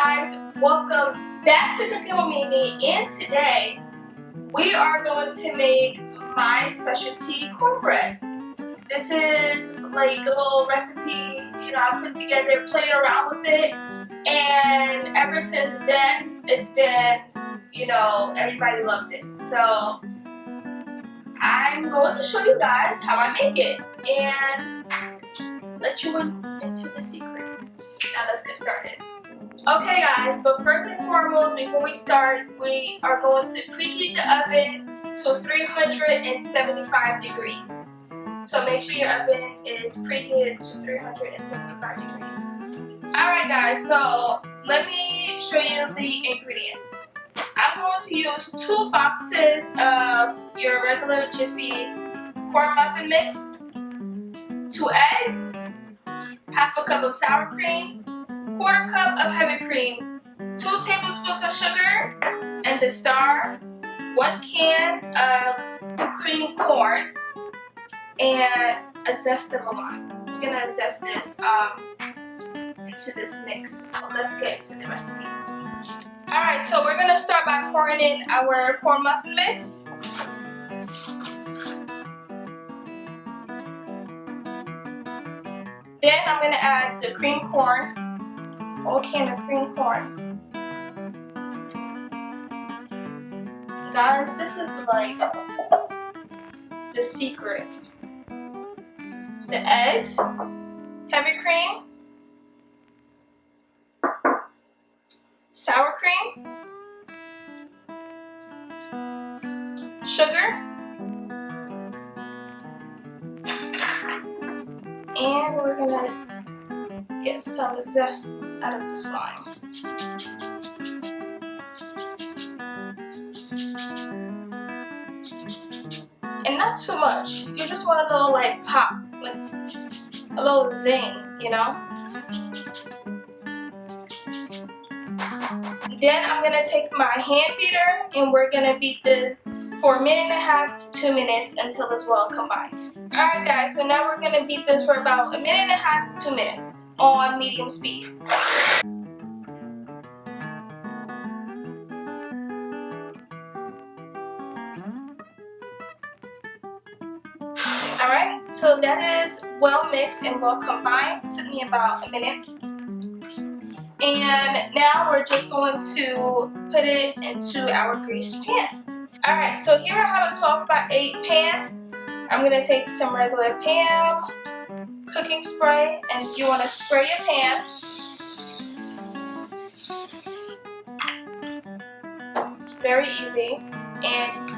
guys, welcome back to Cooking with Mimi, and today we are going to make my specialty cornbread. This is like a little recipe, I put together, played around with it, and ever since then it's been, everybody loves it. So I'm going to show you guys how I make it and let you into the secret. Now let's get started. Okay guys, but first and foremost, before we start, we are going to preheat the oven to 375 degrees. So make sure your oven is preheated to 375 degrees. Alright guys, so let me show you the ingredients. I'm going to use 2 boxes of your regular Jiffy corn muffin mix, 2 eggs, half a cup of sour cream, 1/4 cup of heavy cream, 2 tablespoons of sugar, and the star, 1 can of cream corn, and a zest of a lime. We're gonna zest this into this mix. Let's get into the recipe. Alright, so we're gonna start by pouring in our corn muffin mix. Then I'm gonna add the cream corn. Whole can of cream corn. Guys, this is like the secret. The eggs, heavy cream, sour cream, sugar, and we're gonna get some zest out of this lime. And not too much. You just want a little like pop, like a little zing, Then I'm gonna take my hand beater and we're gonna beat this for 1.5 to 2 minutes until it's well combined. Alright guys, so now we're gonna beat this for about 1.5 to 2 minutes on medium speed. Alright, so that is well mixed and well combined. It took me about a minute. And now we're just going to put it into our greased pan. Alright, so here I have a 12x8 pan. I'm going to take some regular Pam cooking spray, and you want to spray your pan. It's very easy. And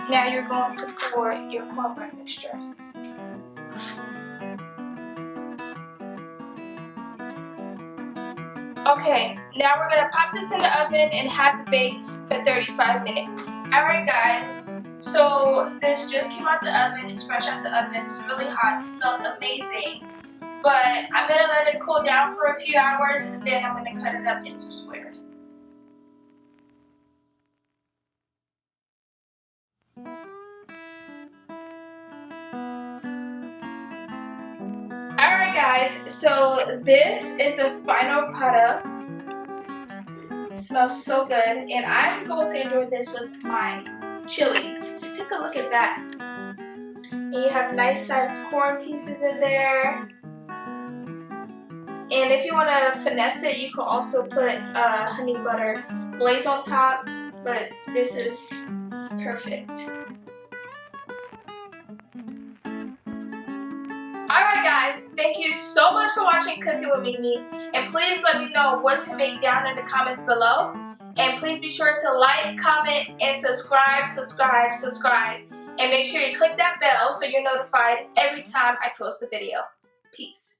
now you're going to pour your cornbread mixture. Okay, now we're gonna pop this in the oven and have it bake for 35 minutes. Alright guys, so this just came out the oven. It's fresh out the oven. It's really hot. It smells amazing. But I'm gonna let it cool down for a few hours and then I'm gonna cut it up into squares. Alright guys, so this is the final product. It smells so good, and I'm going to enjoy this with my chili. Just take a look at that. And you have nice sized corn pieces in there. And if you want to finesse it, you can also put honey butter glaze on top, but this is perfect. Alright guys, thank you so much for watching Cooking with Mimi, and please let me know what to make down in the comments below. And please be sure to like, comment, and subscribe. And make sure you click that bell so you're notified every time I post a video. Peace.